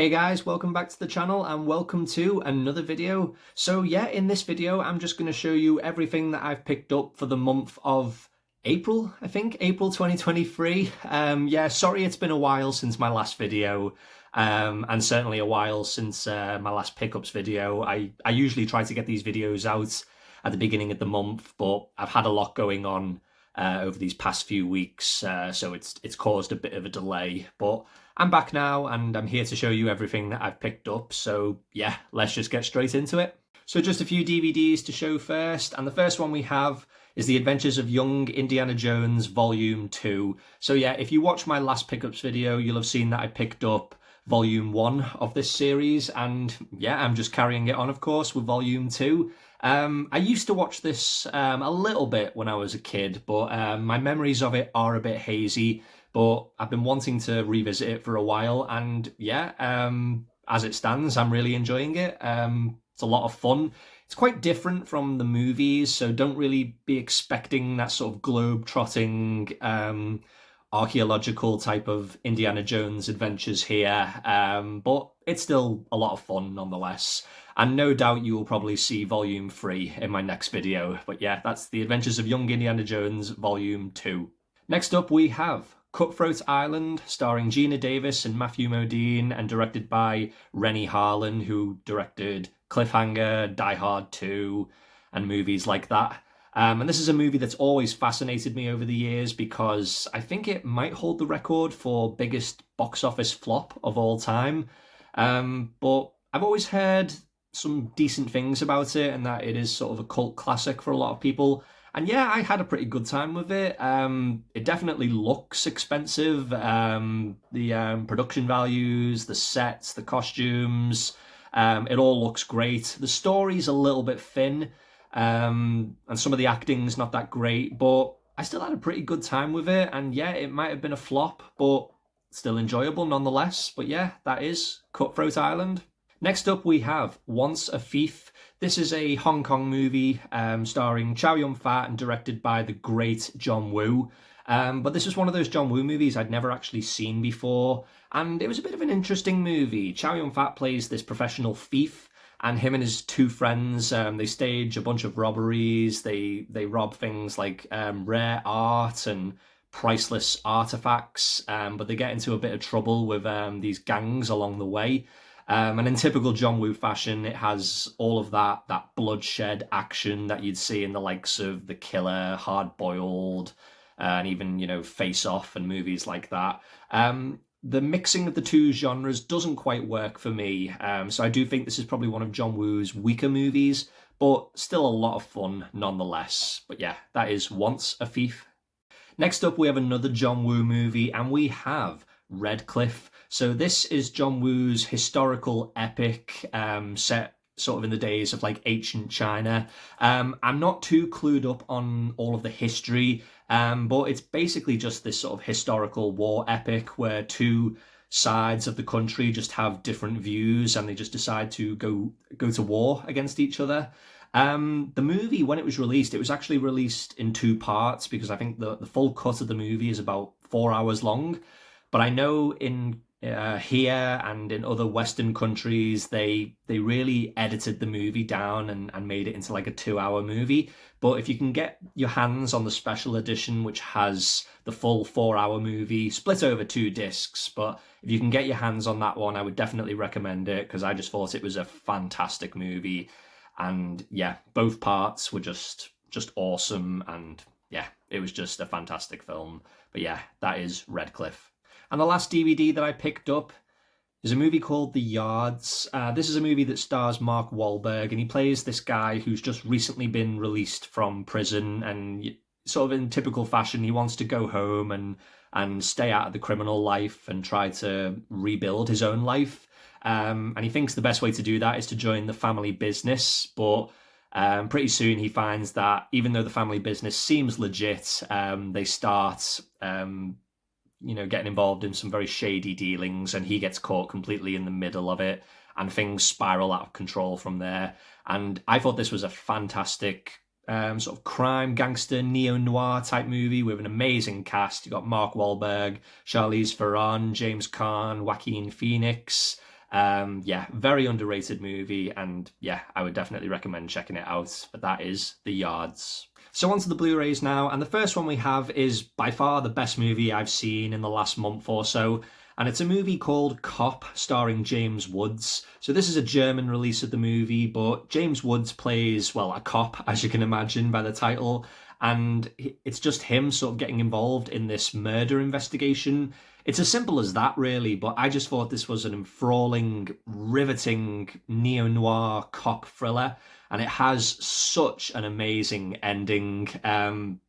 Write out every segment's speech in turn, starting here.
Hey guys, welcome back to the channel and welcome to another video. So yeah, in this video I'm just going to show you everything that I've picked up for the month of April, I think, April 2023. Yeah, sorry it's been a while since my last video, and certainly a while since my last pickups video. I usually try to get these videos out at the beginning of the month, but I've had a lot going on over these past few weeks, so it's caused a bit of a delay. But I'm back now and I'm here to show you everything that I've picked up. So yeah, let's just get straight into it. So just a few DVDs to show first, and the first one we have is The Adventures of Young Indiana Jones Volume 2. So yeah, if you watch my last pickups video, you'll have seen that I picked up Volume 1 of this series, and yeah, I'm just carrying it on, of course, with Volume 2. I used to watch this a little bit when I was a kid, but my memories of it are a bit hazy, but I've been wanting to revisit it for a while, and yeah, as it stands, I'm really enjoying it. It's a lot of fun. It's quite different from the movies, so don't really be expecting that sort of globe-trotting archaeological type of Indiana Jones adventures here, but it's still a lot of fun nonetheless. And no doubt you will probably see Volume 3 in my next video. But yeah, that's The Adventures of Young Indiana Jones Volume 2. Next up we have Cutthroat Island, starring Gina Davis and Matthew Modine, and directed by Renny Harlin, who directed Cliffhanger, Die Hard 2, and movies like that. And this is a movie that's always fascinated me over the years because I think it might hold the record for biggest box office flop of all time. But I've always heard some decent things about it and that it is sort of a cult classic for a lot of people. And yeah, I had a pretty good time with it. It definitely looks expensive. The production values, the sets, the costumes, it all looks great. The story's a little bit thin. And some of the acting's not that great, but I still had a pretty good time with it. And yeah, it might have been a flop, but still enjoyable nonetheless. But yeah, that is Cutthroat Island. Next up we have Once a Thief. This is a Hong Kong movie starring Chow Yun-fat and directed by the great John Woo. But this was one of those John Woo movies I'd never actually seen before, and it was a bit of an interesting movie. Chow Yun-fat plays this professional thief, and him and his two friends, they stage a bunch of robberies. They rob things like rare art and priceless artifacts, but they get into a bit of trouble with these gangs along the way. And in typical John Woo fashion, it has all of that bloodshed action that you'd see in the likes of The Killer, Hard Boiled, and even, Face Off and movies like that. The mixing of the two genres doesn't quite work for me, so I do think this is probably one of John Woo's weaker movies, but still a lot of fun nonetheless. But yeah, that is Once a Thief. Next up, we have another John Woo movie, and we have Red Cliff. So this is John Woo's historical epic set sort of in the days of like ancient China. I'm not too clued up on all of the history, but it's basically just this sort of historical war epic where two sides of the country just have different views and they just decide to go to war against each other. The movie, when it was actually released in two parts because I think the full cut of the movie is about 4 hours long. But I know in here and in other Western countries, they really edited the movie down and made it into like a 2-hour movie. But if you can get your hands on the special edition, which has the full 4-hour movie split over 2 discs, but if you can get your hands on that one, I would definitely recommend it because I just thought it was a fantastic movie. And yeah, both parts were just awesome. And yeah, it was just a fantastic film. But yeah, that is Red Cliff. And the last DVD that I picked up is a movie called The Yards. This is a movie that stars Mark Wahlberg, and he plays this guy who's just recently been released from prison, and sort of in typical fashion, he wants to go home and stay out of the criminal life and try to rebuild his own life. And he thinks the best way to do that is to join the family business, but pretty soon he finds that even though the family business seems legit, they start getting involved in some very shady dealings, and he gets caught completely in the middle of it, and things spiral out of control from there. And I thought this was a fantastic sort of crime, gangster, neo-noir type movie with an amazing cast. You got Mark Wahlberg, Charlize Theron, James Caan, Joaquin Phoenix. Yeah, very underrated movie, and yeah, I would definitely recommend checking it out. But that is The Yards. So onto the Blu-rays now, and the first one we have is by far the best movie I've seen in the last month or so, and it's a movie called Cop, starring James Woods. So this is a German release of the movie, but James Woods plays, well, a cop, as you can imagine by the title, and it's just him sort of getting involved in this murder investigation. It's as simple as that, really, but I just thought this was an enthralling, riveting neo-noir cop thriller, and it has such an amazing ending.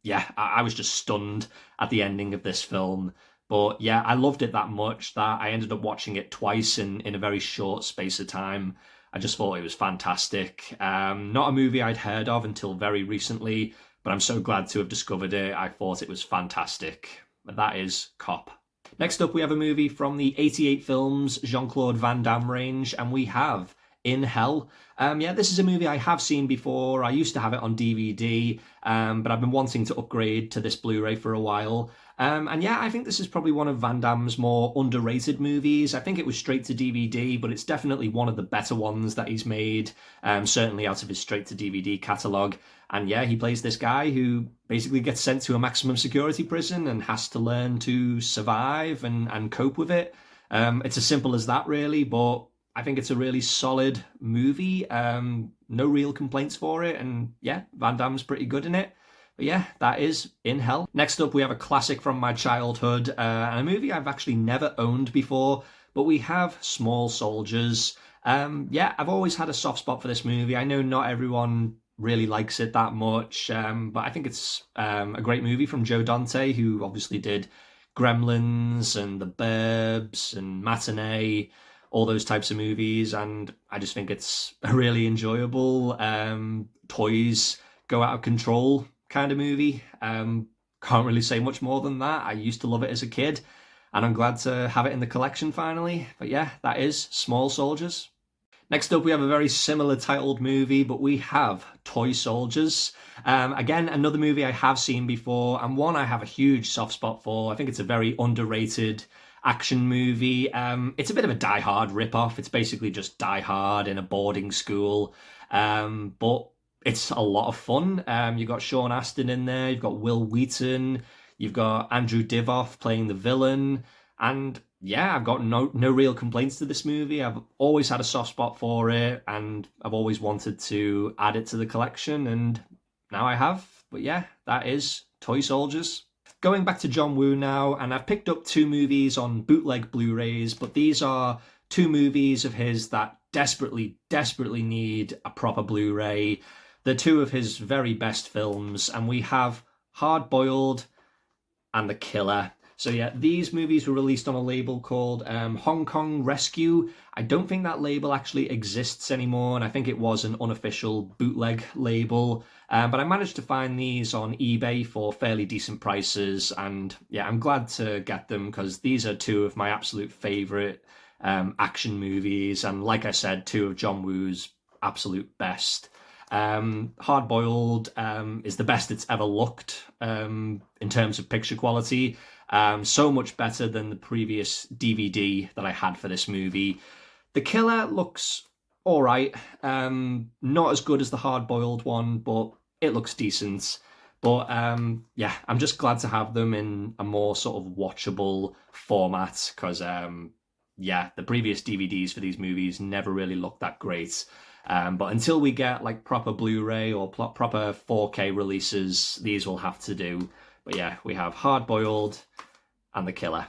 Yeah, I was just stunned at the ending of this film. But yeah, I loved it that much that I ended up watching it twice in a very short space of time. I just thought it was fantastic. Not a movie I'd heard of until very recently, but I'm so glad to have discovered it. I thought it was fantastic. But that is Cop. Next up, we have a movie from the 88 Films Jean-Claude Van Damme range, and we have In Hell. Yeah, this is a movie I have seen before. I used to have it on DVD, but I've been wanting to upgrade to this Blu-ray for a while. And yeah, I think this is probably one of Van Damme's more underrated movies. I think it was straight to DVD, but it's definitely one of the better ones that he's made, certainly out of his straight to DVD catalogue. And yeah, he plays this guy who basically gets sent to a maximum security prison and has to learn to survive and cope with it. It's as simple as that, really, but I think it's a really solid movie. No real complaints for it, and yeah, Van Damme's pretty good in it. But yeah, that is In Hell. Next up, we have a classic from my childhood, and a movie I've actually never owned before, but we have Small Soldiers. Yeah, I've always had a soft spot for this movie. I know not everyone really likes it that much, but I think it's a great movie from Joe Dante, who obviously did Gremlins and The Burbs and Matinee, all those types of movies, and I just think it's a really enjoyable toys go out of control kind of movie. Can't really say much more than that. I used to love it as a kid, and I'm glad to have it in the collection finally. But yeah, that is Small Soldiers. Next up, we have a very similar titled movie, but we have Toy Soldiers. Again, another movie I have seen before, and one I have a huge soft spot for. I think it's a very underrated action movie. It's a bit of a Die Hard ripoff. It's basically just Die Hard in a boarding school, but it's a lot of fun. You've got Sean Astin in there, you've got Will Wheaton, you've got Andrew Divoff playing the villain, and yeah, I've got no real complaints to this movie. I've always had a soft spot for it, and I've always wanted to add it to the collection, and now I have. But yeah, that is Toy Soldiers. Going back to John Woo now, and I've picked up two movies on bootleg Blu-rays, but these are two movies of his that desperately need a proper Blu-ray. They're two of his very best films, and we have Hard Boiled and The Killer. So yeah, these movies were released on a label called Hong Kong Rescue. I don't think that label actually exists anymore, and I think it was an unofficial bootleg label. But I managed to find these on eBay for fairly decent prices, and yeah, I'm glad to get them because these are two of my absolute favourite action movies, and like I said, two of John Woo's absolute best. Hard Boiled is the best it's ever looked in terms of picture quality. So much better than the previous DVD that I had for this movie. The Killer looks all right. Not as good as the Hard Boiled one, but it looks decent. But yeah, I'm just glad to have them in a more sort of watchable format because yeah, the previous DVDs for these movies never really looked that great. But until we get like proper Blu-ray or proper 4K releases, these will have to do. But yeah, we have Hard Boiled and The Killer.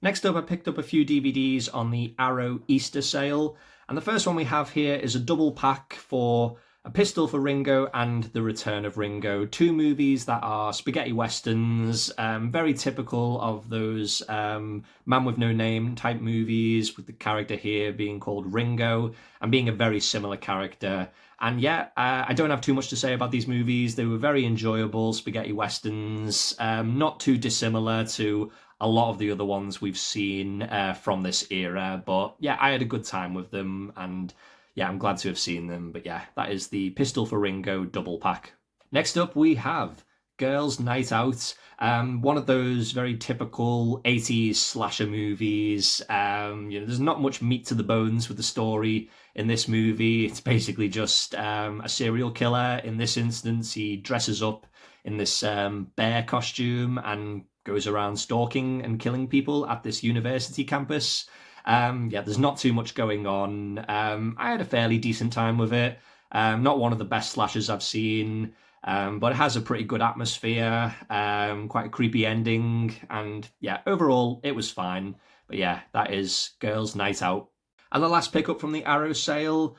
Next up, I picked up a few DVDs on the Arrow Easter sale. And the first one we have here is a double pack for A Pistol for Ringo and The Return of Ringo. Two movies that are spaghetti westerns, very typical of those Man with No Name type movies, with the character here being called Ringo and being a very similar character. And yeah, I don't have too much to say about these movies. They were very enjoyable spaghetti westerns, not too dissimilar to a lot of the other ones we've seen from this era. But yeah, I had a good time with them, and yeah, I'm glad to have seen them. But yeah, that is the Pistol for Ringo double pack. Next up, we have Girls' Night Out. One of those very typical 80s slasher movies. There's not much meat to the bones with the story in this movie. It's basically just a serial killer. In this instance, he dresses up in this bear costume and goes around stalking and killing people at this university campus. There's not too much going on. I had a fairly decent time with it. Not one of the best slashers I've seen, but it has a pretty good atmosphere, quite a creepy ending, and yeah, overall it was fine. But yeah, that is Girls' Night Out. And the last pickup from the Arrow sale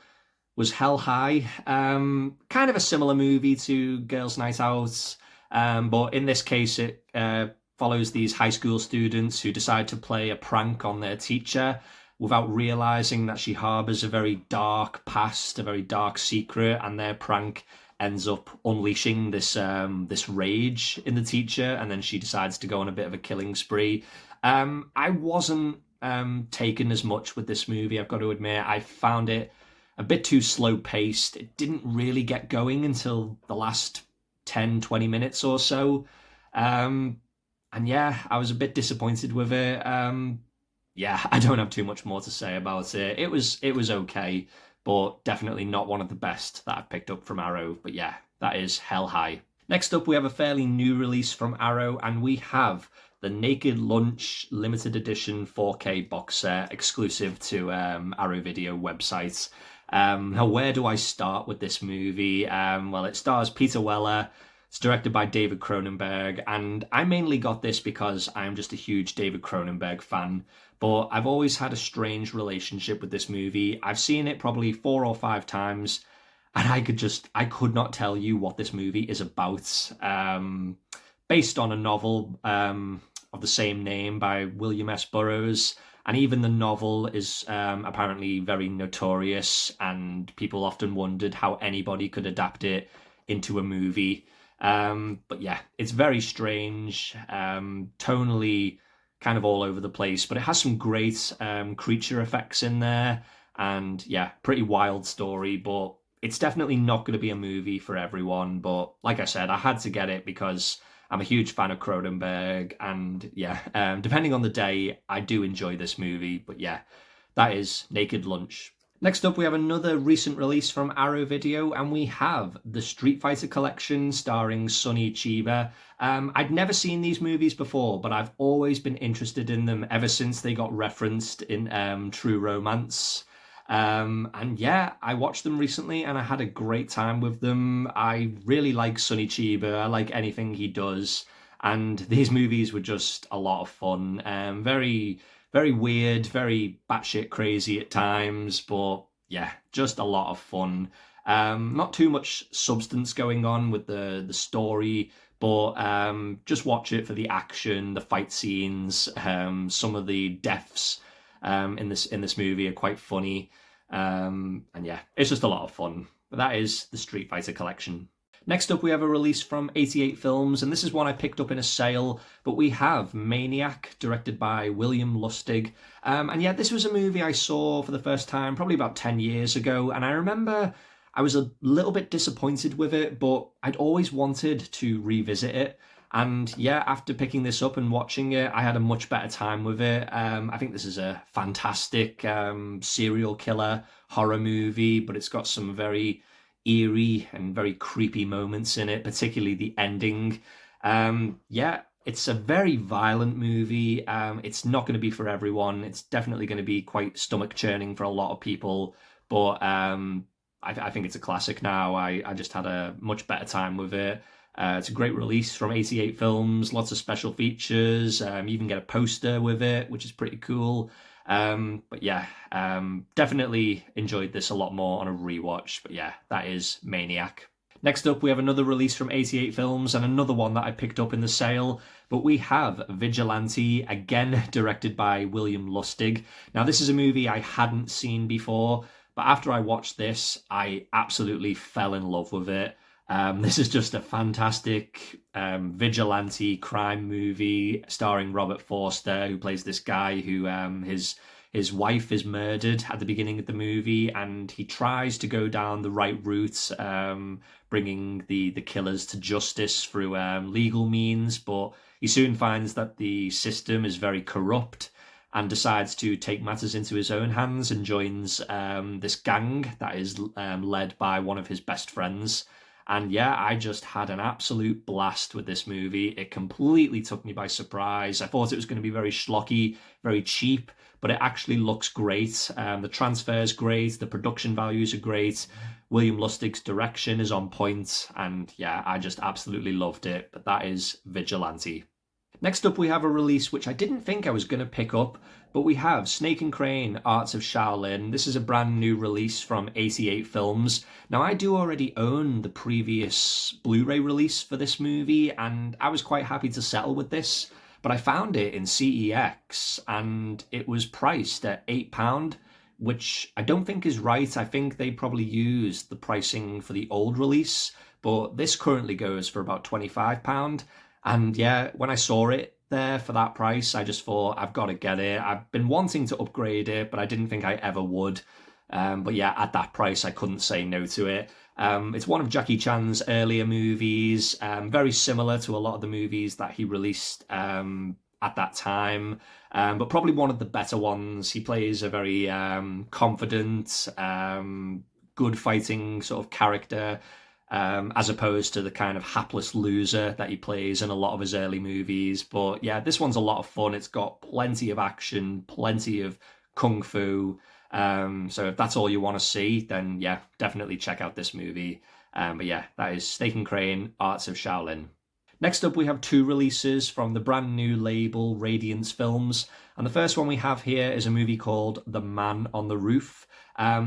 was Hell High. Kind of a similar movie to Girls' Night Out, but in this case it follows these high school students who decide to play a prank on their teacher without realizing that she harbors a very dark past, a very dark secret, and their prank ends up unleashing this rage in the teacher, and then she decides to go on a bit of a killing spree. I wasn't taken as much with this movie, I've got to admit. I found it a bit too slow paced. It didn't really get going until the last 10-20 minutes or so. And yeah, I was a bit disappointed with it. I don't have too much more to say about it. It was okay, but definitely not one of the best that I've picked up from Arrow. But yeah, that is Hell High. Next up, we have a fairly new release from Arrow, and we have the Naked Lunch limited edition 4K box set exclusive to Arrow Video websites. Now, where do I start with this movie? Well, it stars Peter Weller. It's directed by David Cronenberg, and I mainly got this because I'm just a huge David Cronenberg fan, but I've always had a strange relationship with this movie. I've seen it probably 4 or 5 times, and I could not tell you what this movie is about. Based on a novel of the same name by William S. Burroughs, and even the novel is apparently very notorious, and people often wondered how anybody could adapt it into a movie. But yeah, it's very strange, tonally kind of all over the place, but it has some great creature effects in there, and yeah, pretty wild story, but it's definitely not going to be a movie for everyone. But like I said, I had to get it because I'm a huge fan of Cronenberg, and yeah, depending on the day, I do enjoy this movie. But yeah, that is Naked Lunch. Next up, we have another recent release from Arrow Video, and we have the Street Fighter collection starring Sonny Chiba. I'd never seen these movies before, but I've always been interested in them ever since they got referenced in True Romance. And yeah, I watched them recently and I had a great time with them. I really like Sonny Chiba. I like anything he does. And these movies were just a lot of fun. Very, very weird, very batshit crazy at times, but yeah, just a lot of fun. Not too much substance going on with the story, but just watch it for the action, the fight scenes. Some of the deaths in this movie are quite funny. And yeah, it's just a lot of fun. But that is the Street Fighter collection. Next up, we have a release from 88 Films, and this is one I picked up in a sale, but we have Maniac, directed by William Lustig. And yeah, this was a movie I saw for the first time probably about 10 years ago, and I remember I was a little bit disappointed with it, but I'd always wanted to revisit it. And yeah, after picking this up and watching it, I had a much better time with it. I think this is a fantastic serial killer horror movie, but it's got some very eerie and very creepy moments in it, particularly the ending. It's a very violent movie. It's not going to be for everyone. It's definitely going to be quite stomach churning for a lot of people, but I think it's a classic now. I just had a much better time with it. It's a great release from 88 Films, lots of special features. You even get a poster with it, which is pretty cool. But yeah, definitely enjoyed this a lot more on a rewatch. But yeah, that is Maniac. Next up, we have another release from 88 Films and another one that I picked up in the sale. But we have Vigilante, again directed by William Lustig. Now, this is a movie I hadn't seen before, but after I watched this, I absolutely fell in love with it. This is just a fantastic vigilante crime movie starring Robert Forster, who plays this guy who his wife is murdered at the beginning of the movie, and he tries to go down the right route, bringing the killers to justice through legal means, but he soon finds that the system is very corrupt and decides to take matters into his own hands and joins this gang that is led by one of his best friends. And yeah, I just had an absolute blast with this movie. It completely took me by surprise. I thought it was going to be very schlocky, very cheap, but it actually looks great. The transfer's great, the production values are great. William Lustig's direction is on point, and yeah, I just absolutely loved it. But that is Vigilante. Next up, we have a release which I didn't think I was going to pick up, but we have Snake and Crane, Arts of Shaolin. This is a brand new release from 88 Films. Now, I do already own the previous Blu-ray release for this movie, and I was quite happy to settle with this, but I found it in CEX, and it was priced at £8, which I don't think is right. I think they probably used the pricing for the old release, but this currently goes for about £25. And yeah, when I saw it there for that price, I just thought, I've got to get it. I've been wanting to upgrade it, but I didn't think I ever would. But yeah, at that price, I couldn't say no to it. It's one of Jackie Chan's earlier movies, very similar to a lot of the movies that he released at that time, but probably one of the better ones. He plays a very confident, good fighting sort of character, as opposed to the kind of hapless loser that he plays in a lot of his early movies. But yeah, this one's a lot of fun. It's got plenty of action, plenty of kung fu. So if that's all you want to see, then yeah, definitely check out this movie. But yeah, that is Snake and Crane, Arts of Shaolin. Next up, we have two releases from the brand new label Radiance Films. And the first one we have here is a movie called The Man on the Roof.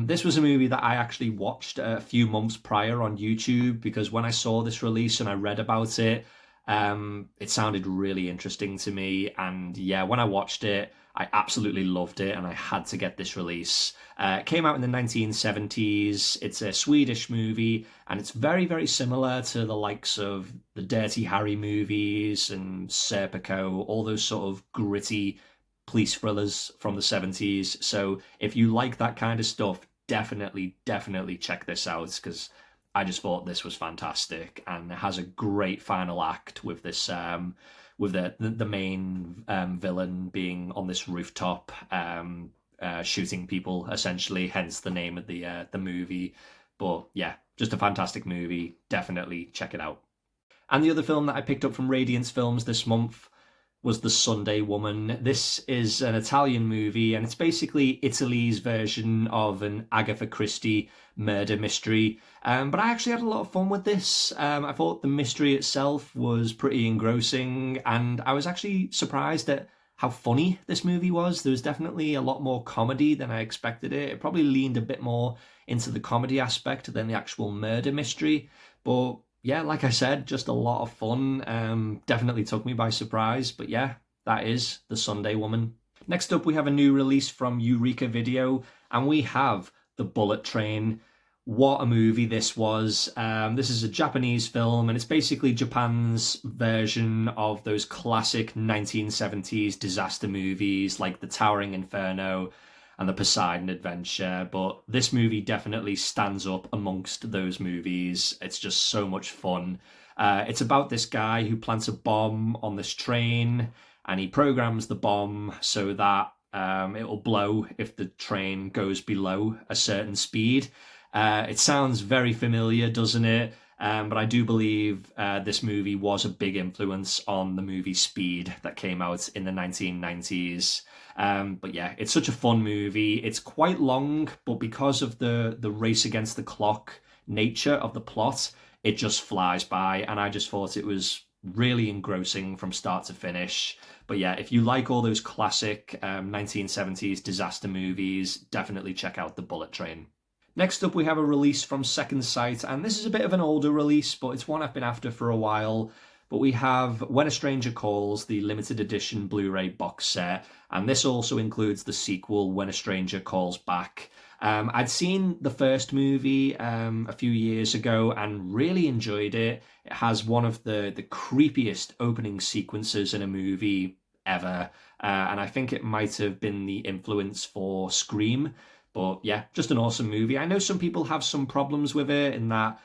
This was a movie that I actually watched a few months prior on YouTube, because when I saw this release and I read about it, it sounded really interesting to me. And yeah, when I watched it, I absolutely loved it, and I had to get this release. It came out in the 1970s. It's a Swedish movie, and it's very, very similar to the likes of the Dirty Harry movies and Serpico, all those sort of gritty police thrillers from the 70s. So if you like that kind of stuff, definitely check this out, because I just thought this was fantastic, and it has a great final act with this with the main villain being on this rooftop shooting people, essentially, hence the name of the movie. But yeah, just a fantastic movie. Definitely check it out. And the other film that I picked up from Radiance Films this month was The Sunday Woman. This is an Italian movie, and it's basically Italy's version of an Agatha Christie murder mystery. But I actually had a lot of fun with this. I thought the mystery itself was pretty engrossing, and I was actually surprised at how funny this movie was. There was definitely a lot more comedy than I expected it. It probably leaned a bit more into the comedy aspect than the actual murder mystery. But yeah, like I said, just a lot of fun. Definitely took me by surprise. But yeah, that is The Sunday Woman. Next up, we have a new release from Eureka Video, and we have The Bullet Train. What a movie this was. This is a Japanese film, and it's basically Japan's version of those classic 1970s disaster movies like The Towering Inferno and The Poseidon Adventure, but this movie definitely stands up amongst those movies. It's just so much fun. It's about this guy who plants a bomb on this train, and he programs the bomb so that it will blow if the train goes below a certain speed. It sounds very familiar, doesn't it? But I do believe this movie was a big influence on the movie Speed that came out in the 1990s. But yeah, it's such a fun movie. It's quite long, but because of the race against the clock nature of the plot, it just flies by, and I just thought it was really engrossing from start to finish. But yeah, if you like all those classic 1970s disaster movies, definitely check out The Bullet Train. Next up, we have a release from Second Sight, and this is a bit of an older release, but it's one I've been after for a while. But we have When a Stranger Calls, the limited edition Blu-ray box set, and this also includes the sequel, When a Stranger Calls Back. I'd seen the first movie a few years ago and really enjoyed it. It has one of the creepiest opening sequences in a movie ever, and I think it might have been the influence for Scream. But yeah, just an awesome movie. I know some people have some problems with it in that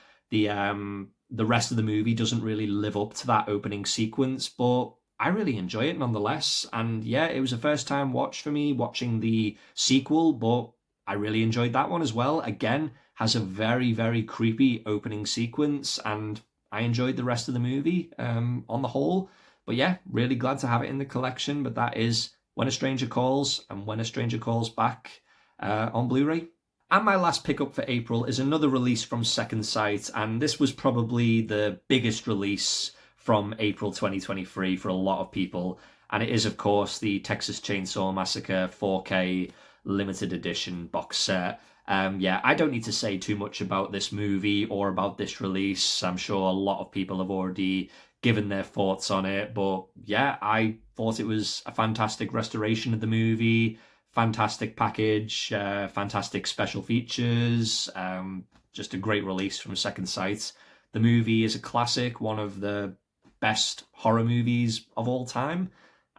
the rest of the movie doesn't really live up to that opening sequence, but I really enjoy it nonetheless. And yeah, it was a first time watch for me watching the sequel, but I really enjoyed that one as well. Again, has a very, very creepy opening sequence, and I enjoyed the rest of the movie on the whole. But yeah, really glad to have it in the collection. But that is When a Stranger Calls and When a Stranger Calls Back on Blu-ray. And my last pickup for April is another release from Second Sight, and this was probably the biggest release from April 2023 for a lot of people, and it is, of course, the Texas Chainsaw Massacre 4K limited edition box set. Yeah, I don't need to say too much about this movie or about this release. I'm sure a lot of people have already given their thoughts on it, but yeah, I thought it was a fantastic restoration of the movie. Fantastic package, fantastic special features, just a great release from Second Sight. The movie is a classic, one of the best horror movies of all time.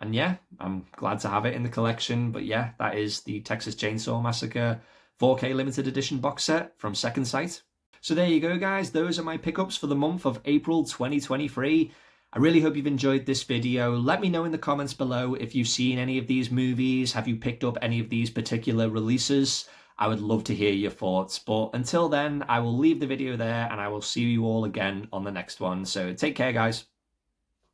And yeah, I'm glad to have it in the collection. But yeah, that is the Texas Chainsaw Massacre 4K limited edition box set from Second Sight. So there you go, guys. Those are my pickups for the month of April 2023. I really hope you've enjoyed this video. Let me know in the comments below if you've seen any of these movies. Have you picked up any of these particular releases? I would love to hear your thoughts. But until then, I will leave the video there and I will see you all again on the next one. So take care, guys.